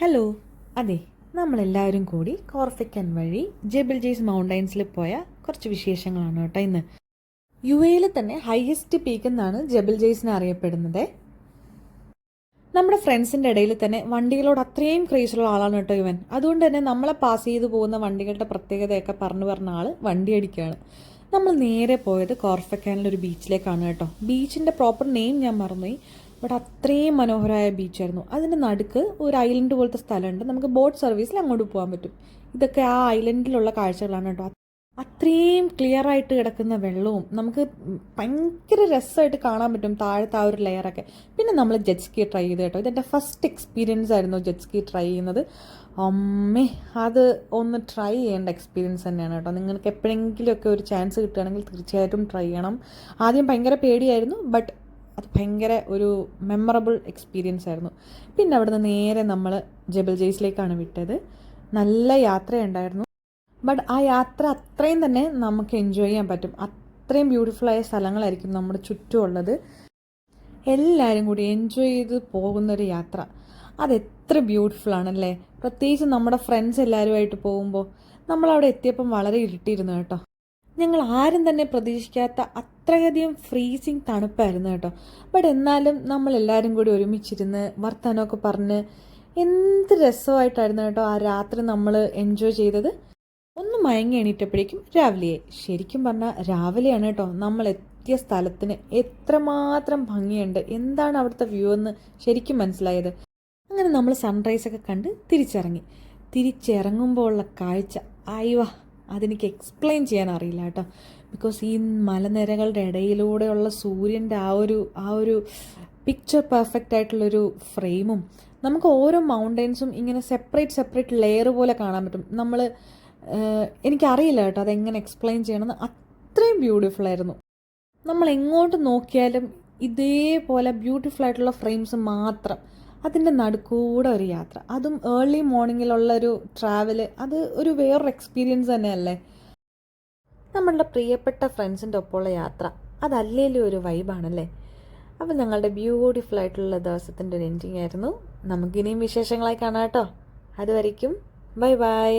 Hello. അതെ, നമ്മളെല്ലാവരും കൂടി കോർഫിക്കൻ വഴി ജബൽ ജെയ്സ് മൗണ്ടൈൻസിൽ പോയ കുറച്ച് വിശേഷങ്ങളാണ് കേട്ടോ ഇന്ന്. UAE തന്നെ ഹയസ്റ്റ് പീക്ക് എന്നാണ് ജബൽ ജെയ്സിനെ അറിയപ്പെടുന്നത്. നമ്മുടെ ഫ്രണ്ട്സിൻ്റെ ഇടയിൽ തന്നെ വണ്ടികളോട് അത്രയും ക്രേസുള്ള ആളാണ് കേട്ടോ ഇവൻ. അതുകൊണ്ട് തന്നെ നമ്മളെ പാസ് ചെയ്ത് പോകുന്ന വണ്ടികളുടെ പ്രത്യേകതയൊക്കെ പറഞ്ഞ ആൾ വണ്ടി അടിക്കുകയാണ്. നമ്മൾ നേരെ പോയത് കോർഫക്കാനിലൊരു ബീച്ചിലേക്കാണ് കേട്ടോ. ബീച്ചിൻ്റെ പ്രോപ്പർ നെയിം ഞാൻ മറന്നുപോയി. ബട്ട് അത്രയും മനോഹരമായ ബീച്ചായിരുന്നു. അതിൻ്റെ നടുക്ക് ഒരു ഐലൻഡ് പോലത്തെ സ്ഥലമുണ്ട്. നമുക്ക് ബോട്ട് സർവീസിൽ അങ്ങോട്ട് പോകാൻ പറ്റും. ഇതൊക്കെ ആ ഐലൻഡിലുള്ള കാഴ്ചകളാണ് കേട്ടോ. അത്രയും ക്ലിയർ ആയിട്ട് കിടക്കുന്ന വെള്ളവും നമുക്ക് ഭയങ്കര രസമായിട്ട് കാണാൻ പറ്റും താഴത്തെ ആ ഒരു ലെയറൊക്കെ. പിന്നെ നമ്മൾ ജെറ്റ് സ്കീ ട്രൈ ചെയ്ത് കേട്ടോ. ഇതെൻ്റെ ഫസ്റ്റ് എക്സ്പീരിയൻസ് ആയിരുന്നു ജെറ്റ് സ്കീ ട്രൈ ചെയ്യുന്നത്. അമ്മേ, അത് ഒന്ന് ട്രൈ ചെയ്യേണ്ട എക്സ്പീരിയൻസ് തന്നെയാണ് കേട്ടോ. നിങ്ങൾക്ക് എപ്പോഴെങ്കിലുമൊക്കെ ഒരു ചാൻസ് കിട്ടുകയാണെങ്കിൽ തീർച്ചയായിട്ടും ട്രൈ ചെയ്യണം. ആദ്യം ഭയങ്കര പേടിയായിരുന്നു, ബട്ട് അത് ഭയങ്കര ഒരു മെമ്മറബിൾ എക്സ്പീരിയൻസ് ആയിരുന്നു. പിന്നെ അവിടുന്ന് നേരെ നമ്മൾ ജബൽ ജെയ്സിലേക്കാണ് വിട്ടത്. നല്ല യാത്രയുണ്ടായിരുന്നു. ബട്ട് ആ യാത്ര അത്രയും തന്നെ നമുക്ക് എൻജോയ് ചെയ്യാൻ പറ്റും. അത്രയും ബ്യൂട്ടിഫുള്ളായ സ്ഥലങ്ങളായിരിക്കും നമ്മുടെ ചുറ്റുമുള്ളത്. എല്ലാവരും കൂടി എൻജോയ് ചെയ്ത് പോകുന്നൊരു യാത്ര അതെത്ര ബ്യൂട്ടിഫുൾ ആണല്ലേ. പ്രത്യേകിച്ച് നമ്മുടെ ഫ്രണ്ട്സ് എല്ലാവരുമായിട്ട് പോകുമ്പോൾ. നമ്മളവിടെ എത്തിയപ്പം വളരെ ഇരുട്ടിയിരുന്നു കേട്ടോ. ഞങ്ങൾ ആരും തന്നെ പ്രതീക്ഷിക്കാത്ത അത്രയധികം ഫ്രീസിങ് തണുപ്പായിരുന്നു കേട്ടോ. ബട്ട് എന്നാലും നമ്മളെല്ലാവരും കൂടി ഒരുമിച്ചിരുന്ന് വർത്തമാനമൊക്കെ പറഞ്ഞ് എന്ത് രസമായിട്ടായിരുന്നു കേട്ടോ ആ രാത്രി നമ്മൾ എൻജോയ് ചെയ്തത്. ഒന്ന് മയങ്ങി എണീറ്റപ്പോഴേക്കും രാവിലെയായി. ശരിക്കും പറഞ്ഞാൽ രാവിലെയാണ് കേട്ടോ നമ്മൾ എത്തിയ സ്ഥലത്തിന് എത്രമാത്രം ഭംഗിയുണ്ട്, എന്താണ് അവിടുത്തെ വ്യൂ എന്ന് ശരിക്കും മനസ്സിലായത്. അങ്ങനെ നമ്മൾ സൺറൈസൊക്കെ കണ്ട് തിരിച്ചിറങ്ങുമ്പോൾ ഉള്ള കാഴ്ച അയ്യോ, അതെനിക്ക് എക്സ്പ്ലെയിൻ ചെയ്യാൻ അറിയില്ല കേട്ടോ. ബിക്കോസ് ഈ മലനിരകളുടെ ഇടയിലൂടെയുള്ള സൂര്യൻ്റെ ആ ഒരു പിക്ചർ പെർഫെക്റ്റ് ആയിട്ടുള്ളൊരു ഫ്രെയിമും നമുക്ക് ഓരോ മൗണ്ടൈൻസും ഇങ്ങനെ സെപ്പറേറ്റ് ലെയർ പോലെ കാണാൻ പറ്റും. എനിക്കറിയില്ല കേട്ടോ അതെങ്ങനെ എക്സ്പ്ലെയിൻ ചെയ്യണമെന്ന്. അത്രയും ബ്യൂട്ടിഫുൾ ആയിരുന്നു. നമ്മൾ എങ്ങോട്ട് നോക്കിയാലും ഇതേപോലെ ബ്യൂട്ടിഫുൾ ആയിട്ടുള്ള ഫ്രെയിംസ് മാത്രം. അതിൻ്റെ നടുക്കൂടെ ഒരു യാത്ര, അതും ഏർലി മോർണിംഗിലുള്ളൊരു ട്രാവല്, അത് ഒരു വേറൊരു എക്സ്പീരിയൻസ് തന്നെയല്ലേ. നമ്മളുടെ പ്രിയപ്പെട്ട ഫ്രണ്ട്സിൻ്റെ ഒപ്പമുള്ള യാത്ര അതല്ലേലും ഒരു വൈബാണല്ലേ. അപ്പം ഞങ്ങളുടെ ബ്യൂട്ടിഫുൾ ആയിട്ടുള്ള ദിവസത്തിൻ്റെ ഒരു എൻഡിങ് ആയിരുന്നു. നമുക്കിനിയും വിശേഷങ്ങളായി കാണാം കേട്ടോ. അതുവരയ്ക്കും ബൈ ബൈ.